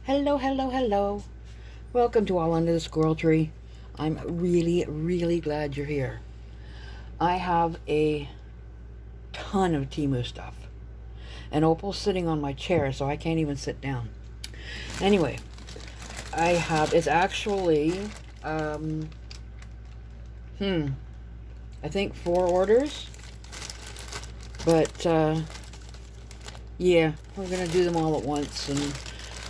Hello, hello, hello. Welcome to All Under the Squirrel Tree. I'm really glad you're here. I have a ton of temu stuff. And Opal's sitting on my chair, so I can't even sit down. Anyway, it's actually, I think 4 orders. But, yeah, we're going to do them all at once, and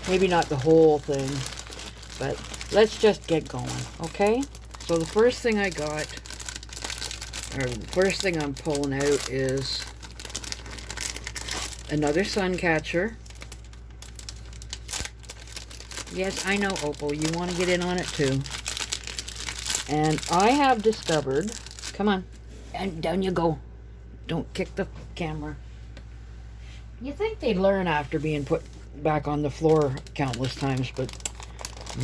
maybe not the whole thing, but let's just get going, okay? So the first thing I got, or the first thing I'm pulling out is another sun catcher. Yes, I know, Opal, you want to get in on it too. And I have discovered, come on, and down you go. Don't kick the camera. You think they'd learn after being put back on the floor countless times, but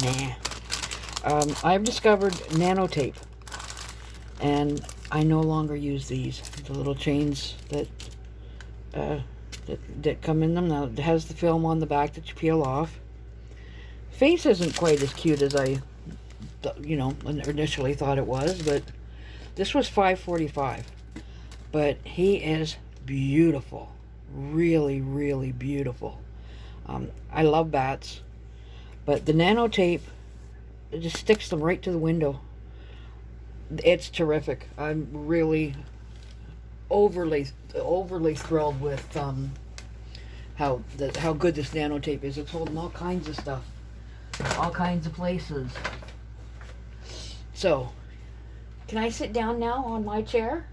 nah. I've discovered nanotape, and I no longer use these. The little chains that come in them. Now it has the film on the back that you peel off. Face isn't quite as cute as I, initially thought it was, but this was $5.45. But he is beautiful, really beautiful. I love bats, but the nanotape, it just sticks them right to the window. It's terrific. I'm really overly thrilled with how good this nanotape is. It's holding all kinds of stuff, all kinds of places. So, can I sit down now on my chair?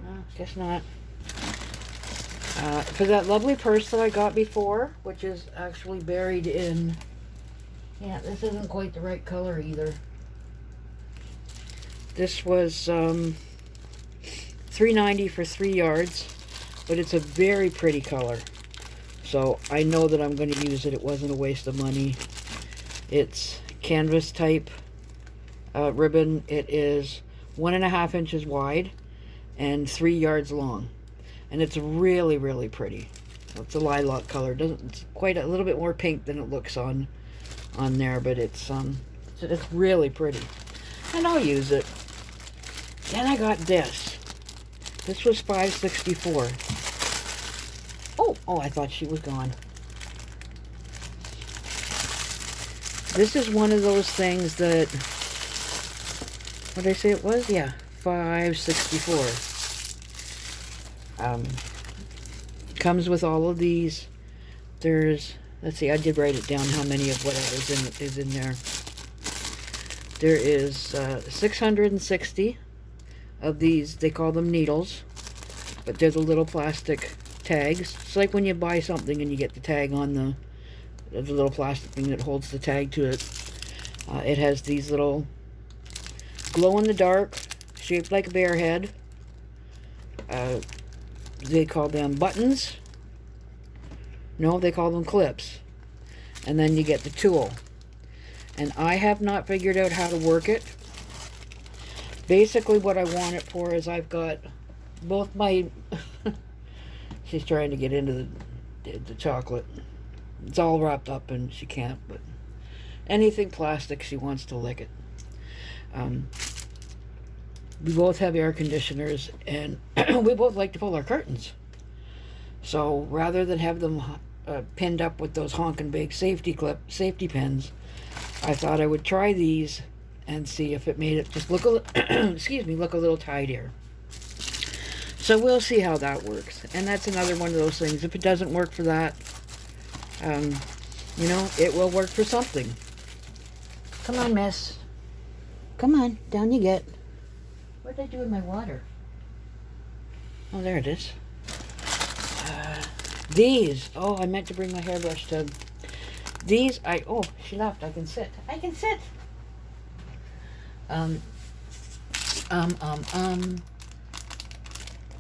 No, guess not. For that lovely purse that I got before, which is actually buried in, yeah, this isn't quite the right color either. This was $3.90 for 3 yards, but it's a very pretty color. So I know that I'm going to use it. It wasn't a waste of money. It's canvas type ribbon. It is 1.5 inches wide and 3 yards long. And it's really pretty. It's a lilac color. It's quite a little bit more pink than it looks on there, but it's really pretty. And I'll use it. Then I got this. This was $5.64. Oh, I thought she was gone. This is one of those things that, what did I say it was? Yeah, $5.64. Comes with all of these. There's, let's see, I did write it down how many of whatever is in there. There is 660 of these. They call them needles, but they're the little plastic tags. It's like when you buy something and you get the tag on the little plastic thing that holds the tag to it. It has these little glow-in-the-dark, shaped like a bear head. They call them buttons. No, they call them clips. And then you get the tool. And I have not figured out how to work it. Basically what I want it for is I've got both my... She's trying to get into the chocolate. It's all wrapped up and she can't, but anything plastic, she wants to lick it. We both have air conditioners, and we both like to pull our curtains. So rather than have them pinned up with those honkin' big safety pins, I thought I would try these and see if it made it just look look a little tidier. So we'll see how that works. And that's another one of those things. If it doesn't work for that, it will work for something. Come on, miss. Come on, down you get. What did I do with my water? Oh, there it is. These. Oh, I meant to bring my hairbrush tub. These, oh, she left. I can sit. I can sit.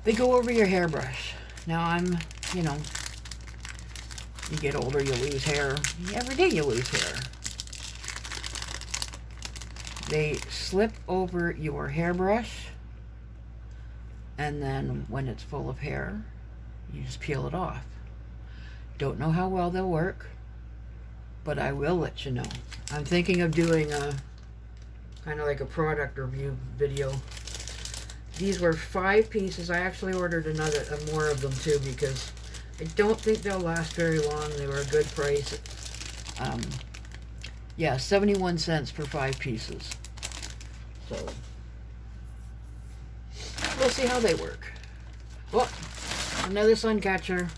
They go over your hairbrush. Now you get older, you lose hair. Every day you lose hair. They slip over your hairbrush, and then when it's full of hair, you just peel it off. Don't know how well they'll work. but I will let you know. I'm thinking of doing a kind of like a product review video. These were 5 pieces. I actually ordered more of them too, because I don't think they'll last very long. They were a good price. Yeah, 71 cents for 5 pieces. So we'll see how they work. Oh, another sun catcher.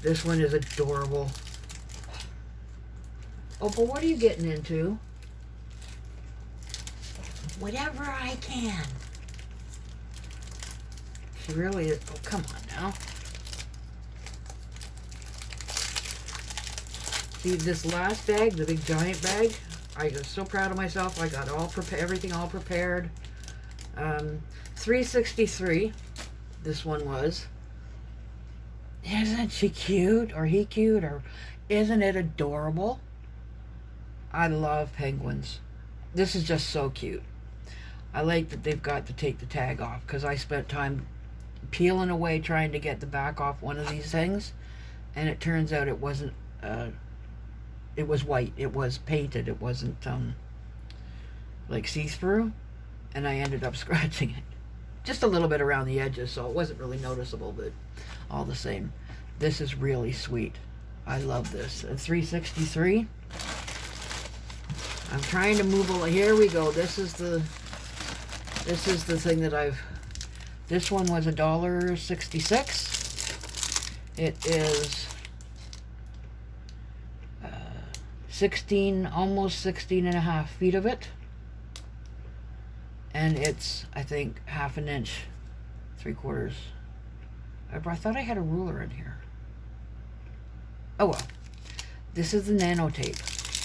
This one is adorable. Oh, but what are you getting into? Whatever I can. She really is. Oh, come on now. See, this last bag, the big giant bag, I was so proud of myself. I got everything all prepared. $3.63, this one was. Isn't she cute? Or he cute? Or isn't it adorable? I love penguins. This is just so cute. I like that they've got to take the tag off, because I spent time peeling away trying to get the back off one of these things, and it turns out it wasn't, it was white. It was painted. It wasn't, like see-through, and I ended up scratching it. Just a little bit around the edges, so it wasn't really noticeable, but all the same. This is really sweet. I love this. At $3.63. I'm trying to move along. Here we go. This is the thing that this one was $1.66. It is 16, almost 16 and a half feet of it. And it's, I think, 1/2 inch, 3/4. I thought I had a ruler in here. Oh well. This is the nano tape,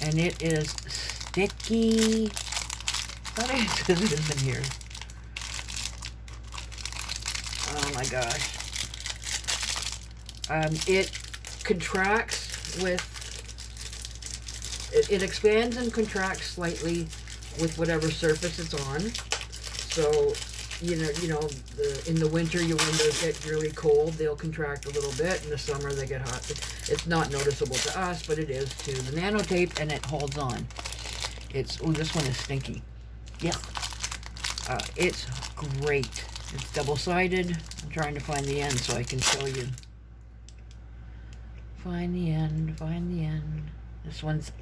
and it is sticky. I thought I had scissors in here. Oh my gosh. It contracts with, it expands and contracts slightly with whatever surface it's on. So, in the winter your windows get really cold, they'll contract a little bit. In the summer they get hot. It's not noticeable to us, but it is to the nano tape, and it holds on. Oh, this one is stinky. Yeah. It's great. It's double-sided. I'm trying to find the end so I can show you. Find the end, find the end. This one's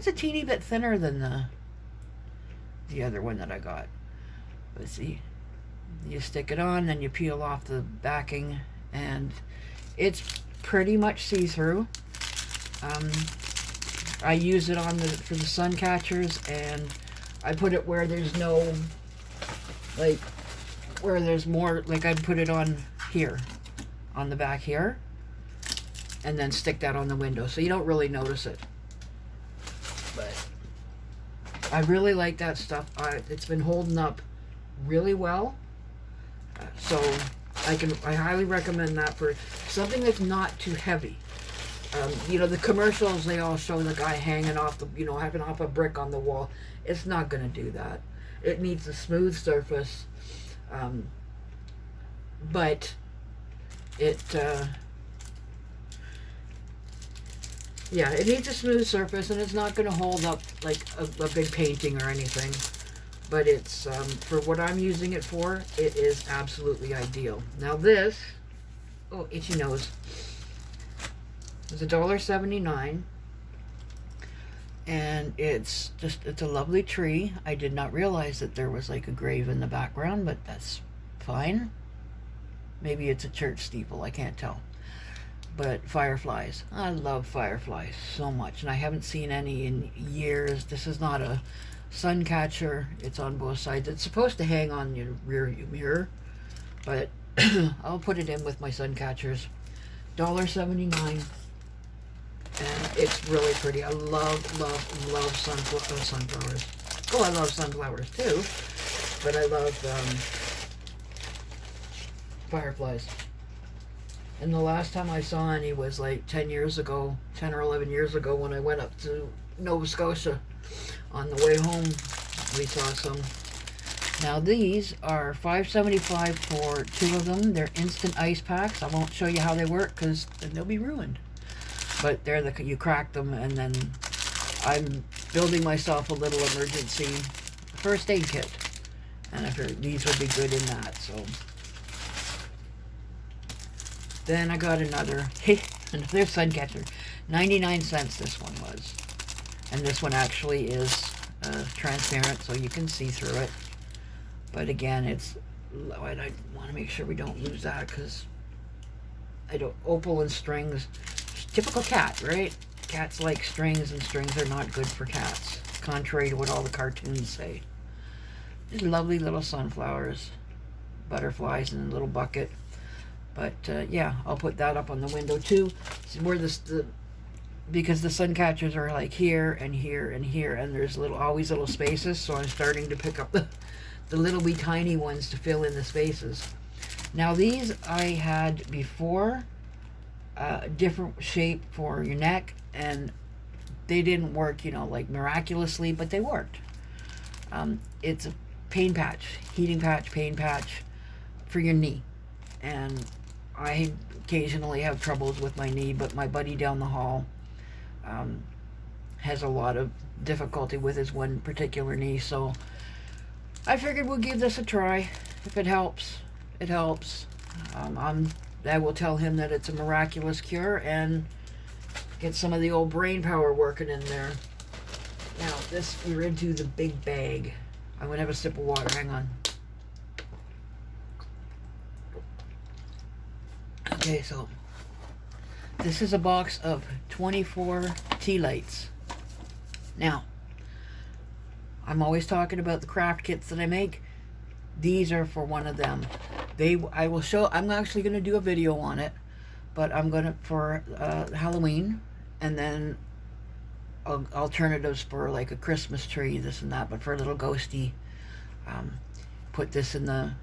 a teeny bit thinner than the other one that I got. But see, you stick it on, then you peel off the backing, and it's pretty much see-through. I use it for the sun catchers, and I put it where there's no, like, where there's more, like I'd put it on here, on the back here, and then stick that on the window, so you don't really notice it. But I really like that stuff. It's been holding up really well, so I highly recommend that for something that's not too heavy. The commercials, they all show the guy hanging off having off a brick on the wall. It's not going to do that. It needs a smooth surface, but it needs a smooth surface, and it's not going to hold up like a big painting or anything. But it's, for what I'm using it for, it is absolutely ideal. Now this, oh, itchy nose, is $1.79. And it's a lovely tree. I did not realize that there was like a grave in the background, but that's fine. Maybe it's a church steeple, I can't tell. But fireflies, I love fireflies so much, and I haven't seen any in years. This is not a sun catcher. It's on both sides. It's supposed to hang on your rear view mirror, but I'll put it in with my sun catchers. $1.79. And it's really pretty. I love sunflowers. Oh, I love sunflowers too, but I love fireflies. And the last time I saw any was like 10 or 11 years ago, when I went up to Nova Scotia. On the way home, we saw some. Now these are $5.75 for 2 of them. They're instant ice packs. I won't show you how they work, because then they'll be ruined. But they're the, you crack them, and then I'm building myself a little emergency first aid kit. And I figured these would be good in that, so. Then I got another sun catcher. 99 cents this one was. And this one actually is transparent, so you can see through it. But again, it's, I want to make sure we don't lose that, because I don't, opal and strings, typical cat, right? Cats like strings, and strings are not good for cats, contrary to what all the cartoons say. These lovely little sunflowers, butterflies in a little bucket. But yeah, I'll put that up on the window too. Where because the sun catchers are like here and here and here, and there's always little spaces, so I'm starting to pick up the little wee tiny ones to fill in the spaces. Now these I had before, a different shape for your neck, and they didn't work, you know, like miraculously, but they worked. It's a pain patch, heating patch, pain patch for your knee. And I occasionally have troubles with my knee, but my buddy down the hall has a lot of difficulty with his one particular knee, so I figured we'll give this a try. If it helps, it helps. I will tell him that it's a miraculous cure and get some of the old brain power working in there. Now, we're into the big bag. I'm going to have a sip of water. Hang on. Okay, so this is a box of 24 tea lights. Now, I'm always talking about the craft kits that I make. These are for one of them. I will show, I'm actually going to do a video on it, but I'm going to, for Halloween, and then alternatives for like a Christmas tree, this and that, but for a little ghosty, put this in the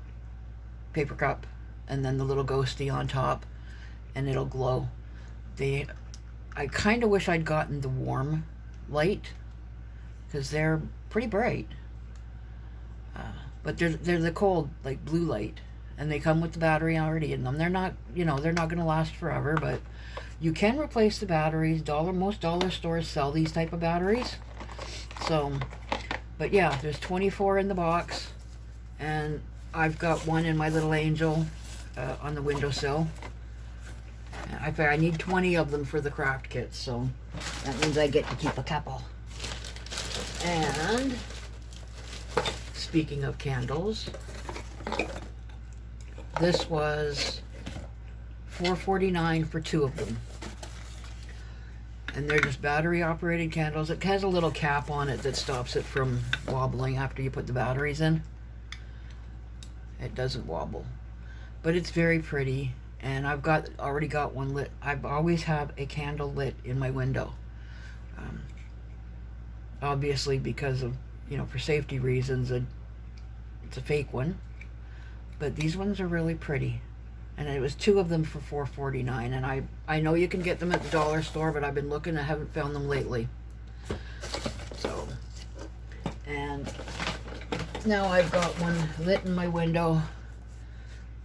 paper cup, and then the little ghosty on top, and it'll glow. I kind of wish I'd gotten the warm light, because they're pretty bright, but they're the cold, like blue light, and they come with the battery already in them. They're not, you know, they're not going to last forever, but you can replace the batteries. Most dollar stores sell these type of batteries. So, but yeah, there's 24 in the box, and I've got one in my little angel on the windowsill. I need 20 of them for the craft kits, so that means I get to keep a couple. And speaking of candles, this was $4.49 for 2 of them. And they're just battery operated candles. It has a little cap on it that stops it from wobbling after you put the batteries in. It doesn't wobble, but it's very pretty. And I've already got one lit. I always have a candle lit in my window. Obviously, because of, you know, for safety reasons, it's a fake one. But these ones are really pretty. And it was 2 of them for $4.49. And I know you can get them at the dollar store, but I've been looking, I haven't found them lately. So, and now I've got one lit in my window.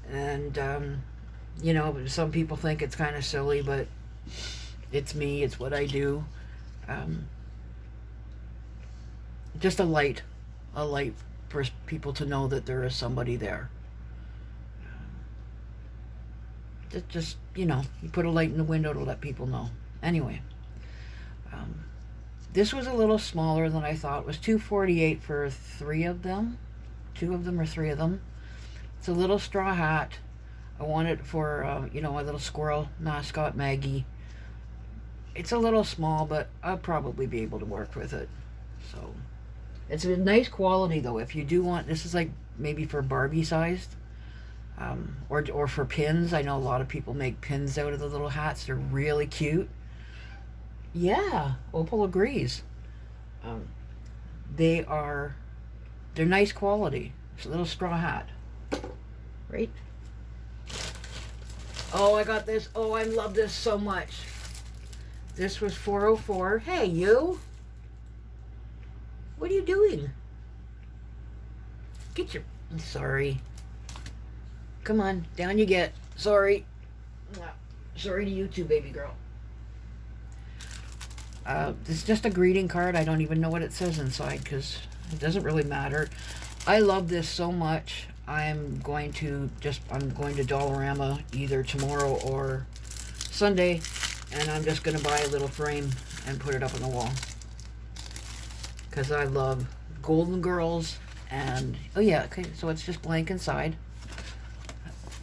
And, you know, some people think it's kind of silly, but it's me, it's what I do. Just a light for people to know that there is somebody there. Just, you know, you put a light in the window to let people know. Anyway, this was a little smaller than I thought. It was $2.48 for 3 of them. 2 of them or 3 of them. It's a little straw hat. I want it for, you know, my little squirrel mascot, Maggie. It's a little small, but I'll probably be able to work with it. So, it's a nice quality, though. If you do want, this is like maybe for Barbie sized, or for pins. I know a lot of people make pins out of the little hats. They're really cute. Yeah, Opal agrees. They're nice quality. It's a little straw hat, right? Oh, I got this. Oh, I love this so much. This was $4.04. Hey, you. What are you doing? Get your... Sorry. Come on, down you get. Sorry. Sorry to you too, baby girl. It's just a greeting card. I don't even know what it says inside because it doesn't really matter. I love this so much. I'm going to Dollarama either tomorrow or Sunday, and I'm just going to buy a little frame and put it up on the wall because I love Golden Girls. And oh yeah, okay, so it's just blank inside.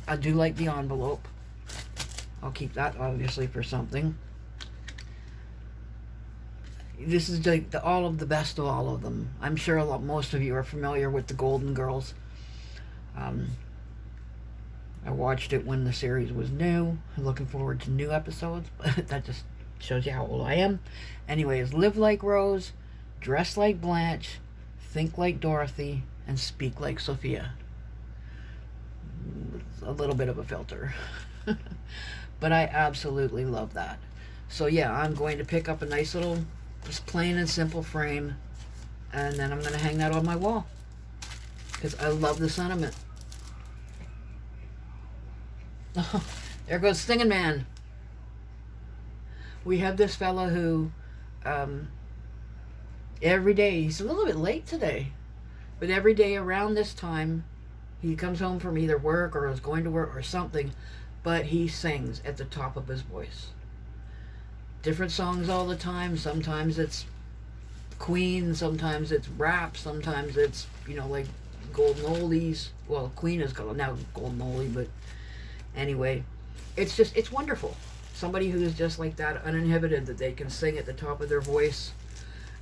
I do like the envelope. I'll keep that obviously for something. This is like all of the best of all of them. I'm sure most of you are familiar with the Golden Girls. I watched it when the series was new. I'm looking forward to new episodes, but that just shows you how old I am. Anyways, live like Rose, dress like Blanche, think like Dorothy, and speak like Sophia. A little bit of a filter. But I absolutely love that. So yeah, I'm going to pick up a nice little, just plain and simple frame, and then I'm going to hang that on my wall because I love the sentiment. Oh, there goes Singing Man. We have this fella who every day, he's a little bit late today, but every day around this time he comes home from either work or is going to work or something, but he sings at the top of his voice. Different songs all the time. Sometimes it's Queen, sometimes it's rap, sometimes it's, you know, like golden oldies. Well, Queen is now golden oldie, but anyway, it's wonderful. Somebody who is just like that, uninhibited, that they can sing at the top of their voice,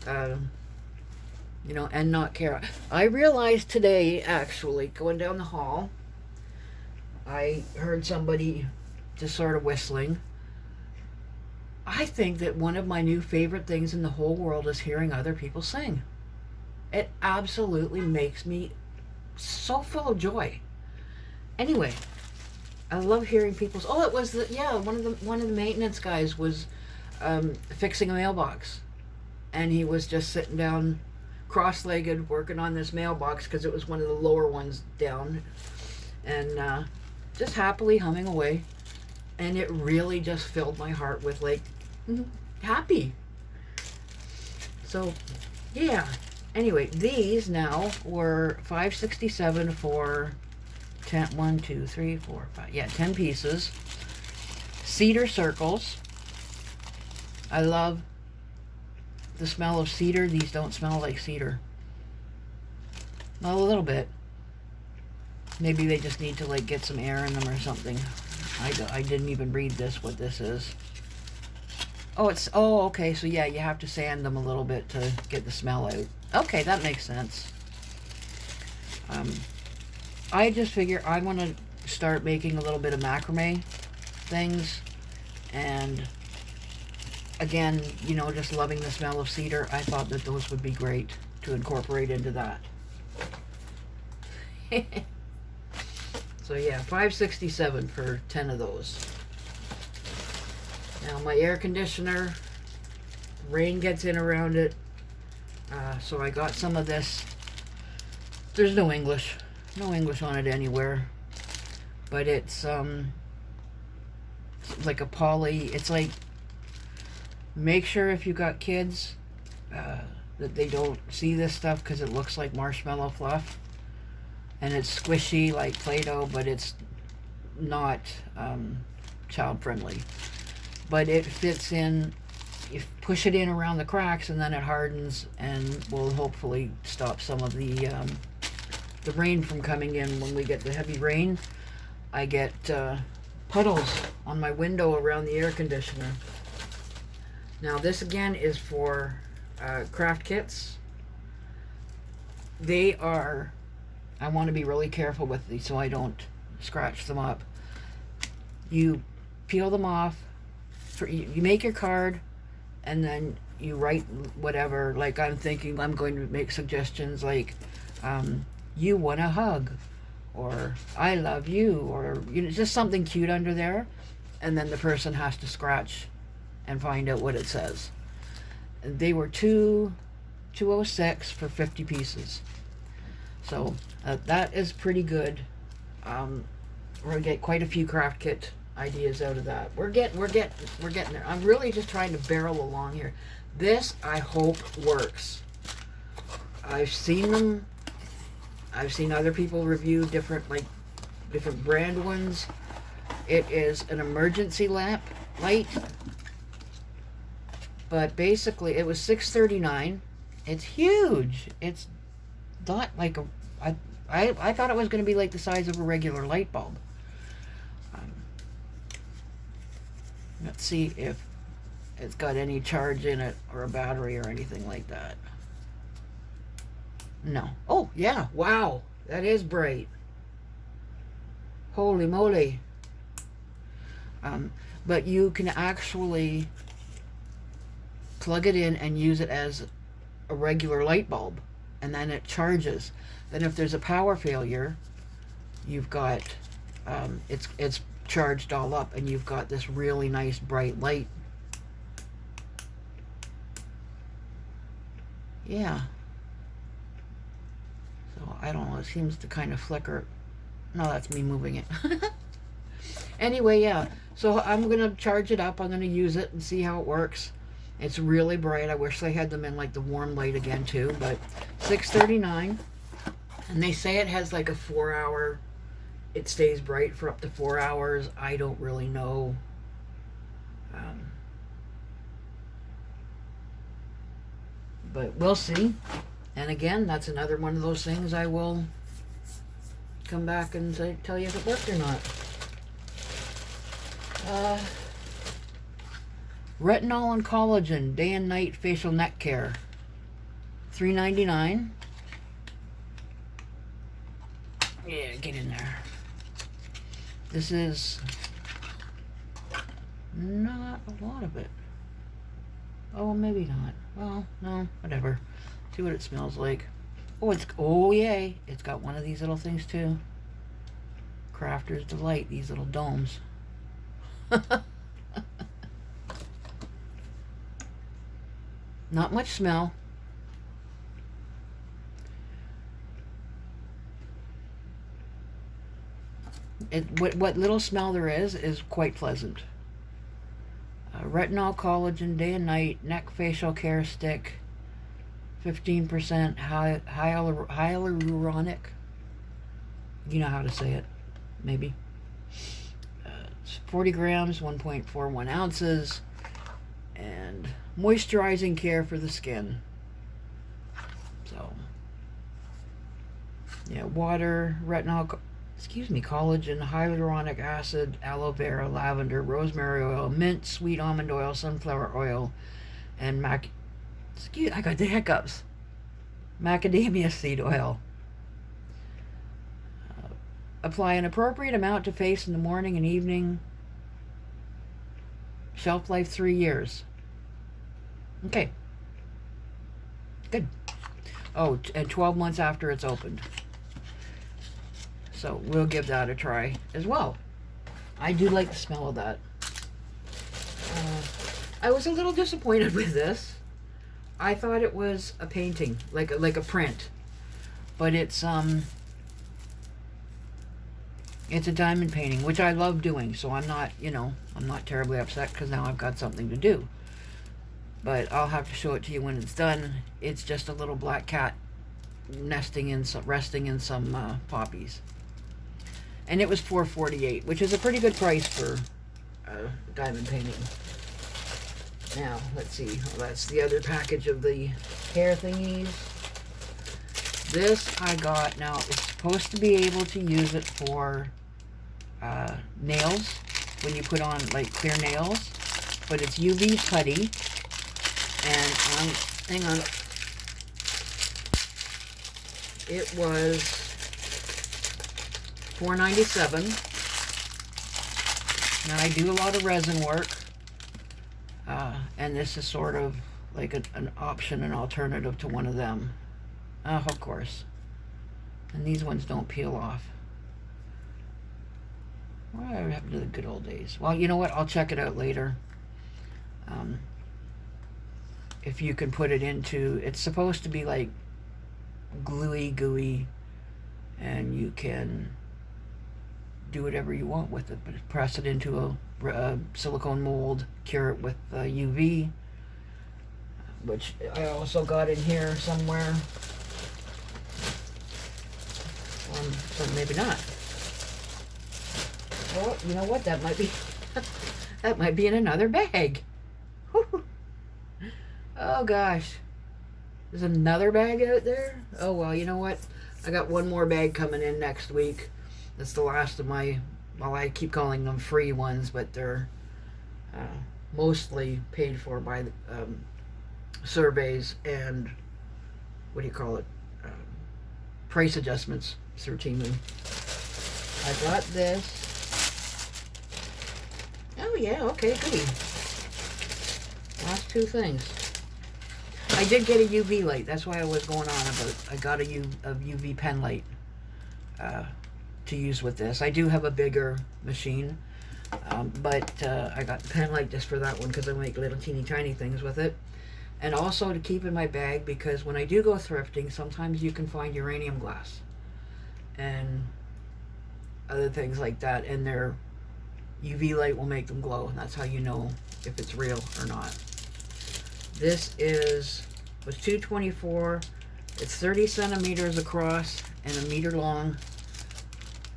you know, and not care. I realized today, actually, going down the hall, I heard somebody just sort of whistling. I think that one of my new favorite things in the whole world is hearing other people sing. It absolutely makes me so full of joy. Anyway, I love hearing people's. Oh, it was one of the maintenance guys was fixing a mailbox, and he was just sitting down, cross-legged, working on this mailbox because it was one of the lower ones down, and just happily humming away, and it really just filled my heart with like happy. So yeah. Anyway, these now were $5.67 for 10, 1, 2, 3, 4, 5. Yeah, 10 pieces. Cedar circles. I love the smell of cedar. These don't smell like cedar. Well, a little bit. Maybe they just need to like get some air in them or something. I didn't even read what this is. Oh, okay, so yeah, you have to sand them a little bit to get the smell out. Okay, that makes sense. I just figure I want to start making a little bit of macrame things, and again, you know, just loving the smell of cedar, I thought that those would be great to incorporate into that. So yeah, $5.67 for 10 of those. Now my air conditioner, rain gets in around it, so I got some of this. There's no English on it anywhere, but it's like a poly. It's like, make sure if you got kids that they don't see this stuff because it looks like marshmallow fluff, and it's squishy like Play-Doh, but it's not child friendly. But it fits in. You push it in around the cracks, and then it hardens and will hopefully stop some of the rain from coming in. When we get the heavy rain, I get puddles on my window around the air conditioner. Now this again is for craft kits. They are, I want to be really careful with these so I don't scratch them up. You peel them off. You make your card, and then you write whatever. Like I'm thinking I'm going to make suggestions like, you want a hug, or I love you, or you know, just something cute under there, and then the person has to scratch and find out what it says. They were $2.06 for 50 pieces, so that is pretty good. We're gonna get quite a few craft kit ideas out of that. We're getting there. I'm really just trying to barrel along here. This, I hope, works. I've seen them. I've seen other people review different brand ones. It is an emergency light, but basically it was $6.39. It's huge. It's not like I thought it was going to be like the size of a regular light bulb. Let's see if it's got any charge in it or a battery or anything like that. No. Oh, yeah. Wow. That is bright. Holy moly. But you can actually plug it in and use it as a regular light bulb, and then it charges. Then if there's a power failure, you've got it's charged all up, and you've got this really nice bright light. Yeah. So I don't know, it seems to kind of flicker. No, that's me moving it. Anyway, yeah, so I'm gonna charge it up. I'm gonna use it and see how it works. It's really bright. I wish they had them in like the warm light again too, but $6.39, and they say it has like a 4-hour, it stays bright for up to 4 hours. I don't really know. But we'll see. And again, that's another one of those things I will come back and tell you if it worked or not. Retinol and collagen day and night facial neck care, $3.99. Yeah, get in there. This is not a lot of it. Oh, maybe not. Well, no, whatever. See what it smells like. Oh yay! It's got one of these little things too. Crafter's Delight. These little domes. Not much smell. What little smell there is quite pleasant. Retinol collagen day and night neck facial care stick, 15% hyaluronic. You know how to say it, maybe. It's 40 grams, 1.41 ounces, and moisturizing care for the skin. So, yeah, water, retinol, collagen, hyaluronic acid, aloe vera, lavender, rosemary oil, mint, sweet almond oil, sunflower oil, and I got the hiccups. Macadamia seed oil. Apply an appropriate amount to face in the morning and evening. Shelf life 3 years. Okay. Good. Oh, and 12 months after it's opened. So we'll give that a try as well. I do like the smell of that. I was a little disappointed with this. I thought it was a painting, like a print, but it's a diamond painting, which I love doing. So I'm not, I'm not terribly upset because now I've got something to do. But I'll have to show it to you when it's done. It's just a little black cat resting in some poppies. And it was $4.48, which is a pretty good price for diamond painting. Now, let's see. Oh, that's the other package of the hair thingies. This I got. Now, it's supposed to be able to use it for nails, when you put on, like, clear nails. But it's UV putty. And, hang on. It was $4.97. Now I do a lot of resin work, and this is sort of like an option, an alternative to one of them. Of course. And these ones don't peel off. What happened to the good old days? Well, you know what? I'll check it out later. If you can put it into, it's supposed to be like gluey, gooey, and you can do whatever you want with it, but press it into a silicone mold, cure it with UV, which I also got in here somewhere. So maybe not. Well, you know what? That might be that might be in another bag. Oh gosh. There's another bag out there? Oh well, you know what? I got one more bag coming in next week. That's the last of my, well, I keep calling them free ones, but they're mostly paid for by surveys and, what do you call it, price adjustments through Temu. I got this. Oh yeah, okay, goody. Last two things. I did get a UV light. That's why I was going on about. I got a UV pen light to use with this. I do have a bigger machine, but I got the pen light just for that one because I make little teeny tiny things with it. And also to keep in my bag, because when I do go thrifting, sometimes you can find uranium glass and other things like that, and their UV light will make them glow, and that's how you know if it's real or not. This was $2.24. It's 30 centimeters across and a meter long.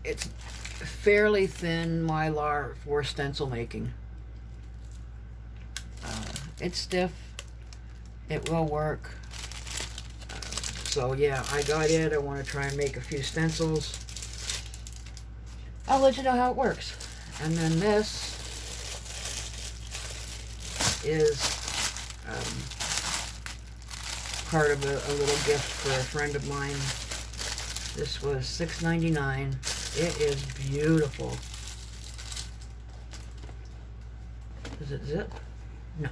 It's fairly thin mylar for stencil making. It's stiff. It will work. So yeah, I got it. I want to try and make a few stencils. I'll let you know how it works. And then this is part of a little gift for a friend of mine. This was $6.99. It is beautiful. Does it zip? No.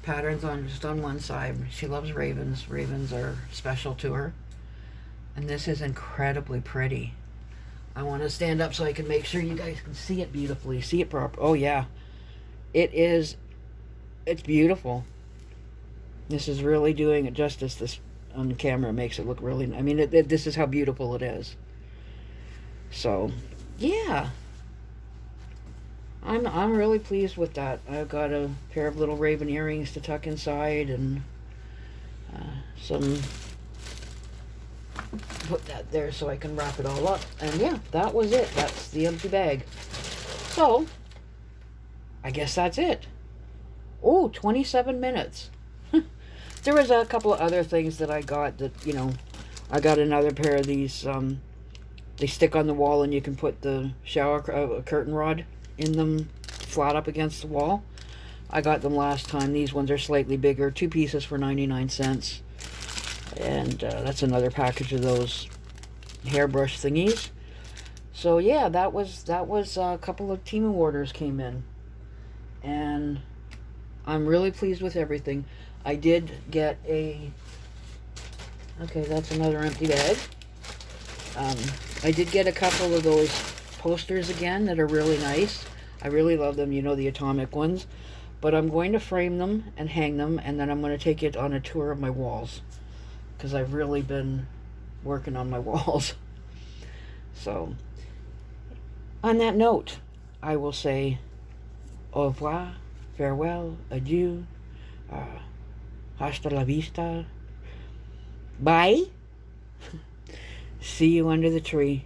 Patterns on just on one side. She loves ravens. Ravens are special to her. And this is incredibly pretty. I want to stand up so I can make sure you guys can see it beautifully. See it proper. Oh yeah. It is. It's beautiful. This is really doing it justice. This on the camera makes it look really. I mean, this is how beautiful it is. So, yeah. I'm really pleased with that. I've got a pair of little raven earrings to tuck inside, and some. Put that there so I can wrap it all up. And yeah, that was it. That's the empty bag. So, I guess that's it. Oh, 27 minutes. There was a couple of other things that I got that, you know, I got another pair of these, they stick on the wall and you can put the shower curtain rod in them flat up against the wall. I got them last time. These ones are slightly bigger. 2 pieces for 99 cents. And that's another package of those hairbrush thingies. So yeah, that was a couple of Temu orders came in. And I'm really pleased with everything. I did get a... Okay, that's another empty bag. I did get a couple of those posters again that are really nice. I really love them, you know, the atomic ones. But I'm going to frame them and hang them, and then I'm going to take it on a tour of my walls. Because I've really been working on my walls. So, on that note, I will say au revoir, farewell, adieu, hasta la vista, bye. See you under the tree.